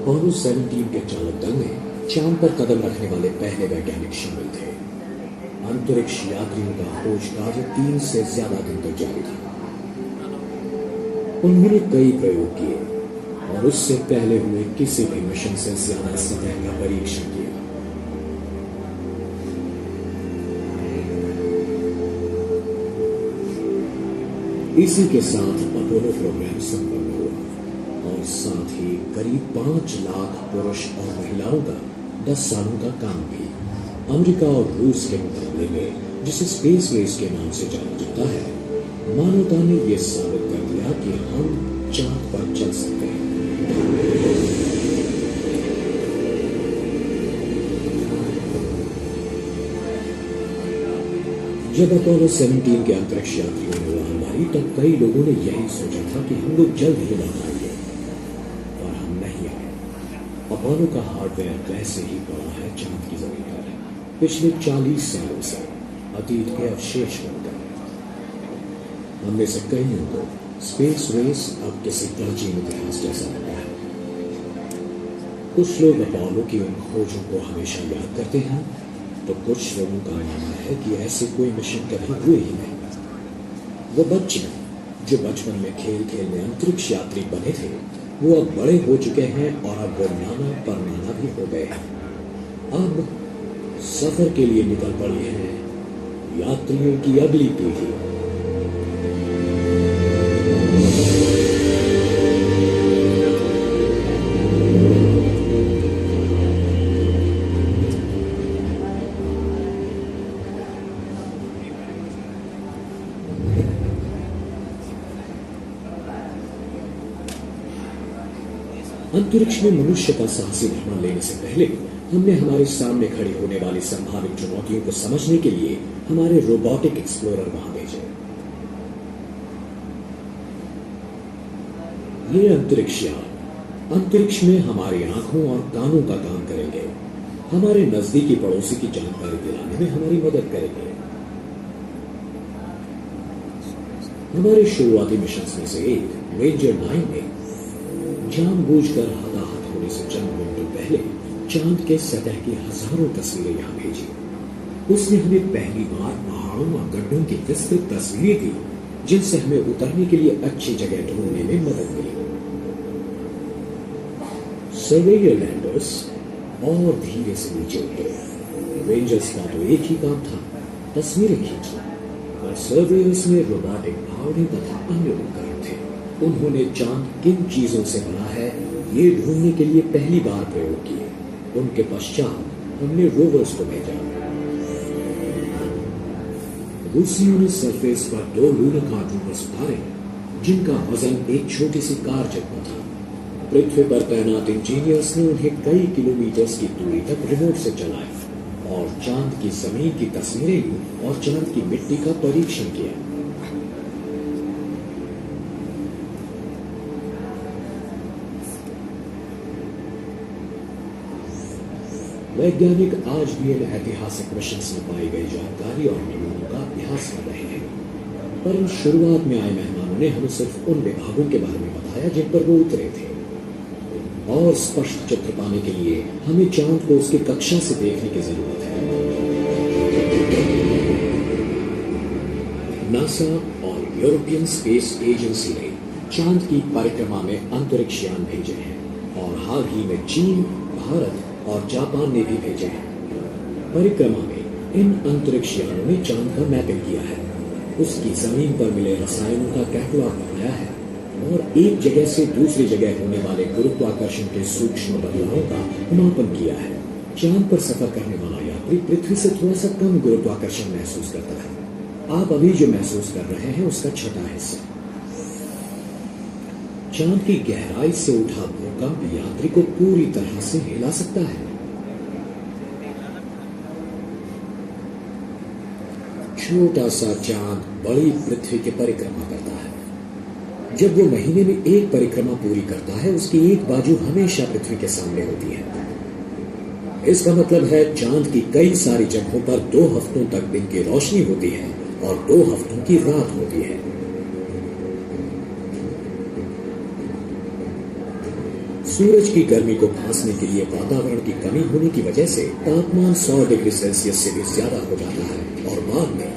Apollo 17 के चालक दल में चांद पर कदम रखने वाले पहले वैज्ञानिक शामिल थे। अंतरिक्ष यात्रियों का खोज कार्य 3 से ज्यादा दिन तक जारी था। उन्होंने कई प्रयोग किए और उससे पहले हुए किसी भी मिशन से ज्यादा सतह का परीक्षण किया। इसी के साथ अपोलो प्रोग्राम संपन्न हुआ और साथ ही करीब 5 लाख पुरुष और महिलाओं का 10 सालों का काम भी। अमेरिका और रूस के मुकाबले में, जिसे स्पेस रेस के नाम से जाना जाता है, मानवता ने यह साबित कर दिया कि हम चांद पर चल सकते हैं। जब अपोलो 17 के अंतरिक्ष यात्रियों ने उड़ान मारी, तब कई लोगों ने यही सोचा था कि हम लोग जल्द ही लौट आएंगे, और हम नहीं आए। अपोलो का हार्डवेयर वैसे ही पड़ा है चांद की जमीन पर। पिछले 40 सालों से अतीत के अवशेष बनकर हमने से कईयों को स्पेस रेस अब किसी प्राचीन इतिहास जैसा लगता है। कुछ लोग अपोलो की उन खोजों को हमेशा याद करते हैं, तो कुछ लोगों का मानना है कि ऐसे कोई मिशन कभी हुए ही नहीं। वो बच्चे जो बचपन में खेल खेल में अंतरिक्ष यात्री बने थे, वो अब बड़े हो चुके हैं और अब वो नाना परनाना भी हो गए हैं। अब सफर के लिए निकल पड़ी है यात्रियों की अगली पीढ़ी। अंतरिक्ष में मनुष्य का साहसी भ्रमण लेने से पहले हमने हमारे सामने खड़ी होने वाली संभावित चुनौतियों को समझने के लिए हमारे रोबोटिक एक्सप्लोरर वहां भेजे। ये अंतरिक्ष यान अंतरिक्ष में हमारी आंखों और कानों का काम करेंगे, हमारे नजदीकी पड़ोसी की जानकारी दिलाने में हमारी मदद करेंगे। हमारे शुरुआती मिशन में से एक रेंजर 9 ने जानबूझकर हताहत होने से चंद मिनटों पहले चांद के सतह की हजारों तस्वीरें यहां भेजी। उसने हमें पहली बार पहाड़ों और गड्ढों की विस्तृत तस्वीरें दी, जिनसे हमें उतरने के लिए अच्छी जगह ढूंढने में मदद मिली। सर्वेयर लैंडर्स और धीरे से नीचे उतरे। रेंजर्स का तो एक ही काम था, तस्वीरें खींचना, और सर्वेयर्स में रोबोटिक भावने तथा अन्य उपकरण थे। उन्होंने चांद किन चीजों से बना है, ये ढूंढने के लिए पहली बार प्रयोग किए। उनके पश्चात हमने रोवर्स को भेजा। रूसियों ने सरफेस पर 2 लूनर कार्टूनर्स उतारे, जिनका वजन एक छोटी सी कार जितना था। पृथ्वी पर तैनात इंजीनियर्स ने उन्हें कई किलोमीटर्स की दूरी तक रिमोट से चलाया और चांद की जमीन की तस्वीरें ली और चांद की मिट्टी का परीक्षण किया। वैज्ञानिक आज भी इन ऐतिहासिक मिशन में पाई गई जानकारी और नमूनों का अभ्यास कर रहे हैं, पर शुरुआत में आए मेहमानों ने हमें सिर्फ उन विभागों के बारे में बताया जिन पर वो उतरे थे। और स्पष्ट चित्र पाने के लिए हमें चांद को उसकी कक्षा से देखने की जरूरत है। नासा और यूरोपियन स्पेस एजेंसी ने चांद की परिक्रमा में अंतरिक्ष यान भेजे हैं, और हाल ही में चीन, भारत और जापान ने भी भेजे हैं। परिक्रमा में इन अंतरिक्ष यानों ने चांद का मैपिंग किया है, उसकी जमीन पर मिले रसायनों का कैटलॉग बनाया है और एक जगह से दूसरी जगह होने वाले गुरुत्वाकर्षण के सूक्ष्म बदलावों का मापन किया है। चांद पर सफर करने वाला यात्री पृथ्वी से थोड़ा सा कम गुरुत्वाकर्षण महसूस करता है। आप अभी जो महसूस कर रहे हैं उसका 6वां हिस्सा। चांद की गहराई से उठा भूकंप यात्री को पूरी तरह से हिला सकता है। छोटा सा चांद बड़ी पृथ्वी की परिक्रमा करता है। जब वो महीने में एक परिक्रमा पूरी करता है, उसकी एक बाजू हमेशा पृथ्वी के सामने होती है। इसका मतलब है चांद की कई सारी जगहों पर 2 हफ्तों तक दिन की रोशनी होती है और 2 हफ्तों की रात होती है। सूरज की गर्मी को फांसने के लिए वातावरण की कमी होने की वजह से तापमान 100 डिग्री सेल्सियस से भी ज्यादा हो जाता है और बाद में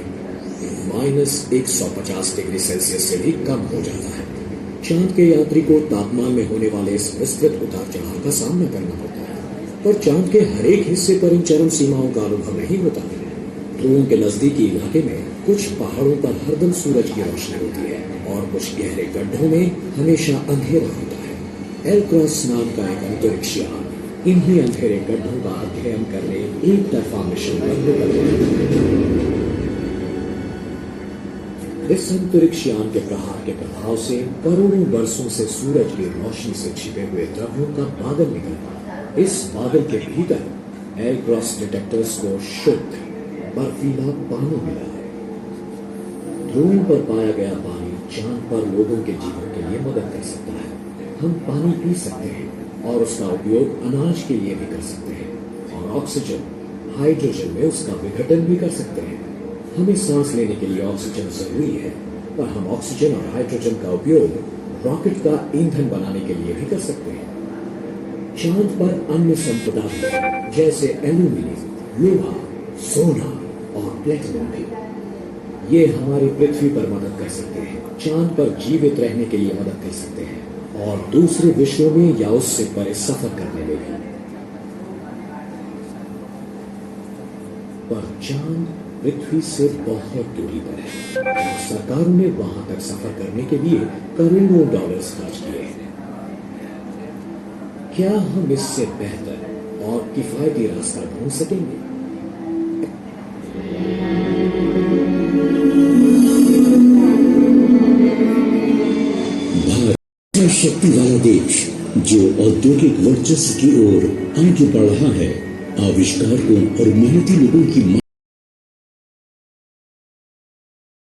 -150 डिग्री सेल्सियस से भी कम हो जाता है। चांद के यात्री को तापमान में होने वाले इस विस्तृत उतार चढ़ाव का सामना करना होता है, पर चांद के हर एक हिस्से पर इन चरम सीमाओं का अनुभव नहीं होता। ध्रुवों के नजदीकी इलाके में कुछ पहाड़ों पर हरदम सूरज की रोशनी होती है और कुछ गहरे गड्ढों में हमेशा अंधेरा होता है। एलक्रॉस नाम का एक अंतरिक्ष यान इन्हीं अंधेरे गड्ढों का अध्ययन करने एक तरफा मिशन पर निकल गया। इस अंतरिक्ष यान के प्रहार के प्रभाव से करोड़ों वर्षों से सूरज की रोशनी से छिपे हुए द्रव्यों का बादल निकला। इस बादल के भीतर एयरक्रॉस डिटेक्टर्स को शुद्ध बर्फीला पानी मिला है। ध्रुवों पर पाया गया पानी चांद पर लोगों के जीवन के लिए मदद कर सकता है। हम पानी पी सकते हैं और उसका उपयोग अनाज के लिए भी कर सकते हैं और ऑक्सीजन, हाइड्रोजन में उसका विघटन भी कर सकते हैं। हमें सांस लेने के लिए ऑक्सीजन जरूरी है, पर हम ऑक्सीजन और हाइड्रोजन का उपयोग रॉकेट का ईंधन बनाने के लिए भी कर सकते हैं। चांद पर अन्य संपदा भी जैसे एल्यूमिनियम, लोहा, सोना और प्लेटिनम भी ये हमारी पृथ्वी पर मदद कर सकते हैं, चांद पर जीवित रहने के लिए मदद कर सकते हैं और दूसरे विश्वों में या उससे परे सफर करने में भी। पर चांद पृथ्वी से बहुत दूरी पर है और सरकारों ने वहां तक सफर करने के लिए करोड़ों डॉलर्स खर्च किए हैं। क्या हम इससे बेहतर और किफायती रास्ता ढूंढ सकेंगे? शक्ति वाला देश जो औद्योगिक वर्चस्व की ओर आगे बढ़ रहा है, आविष्कारकों और मेहनती लोगों की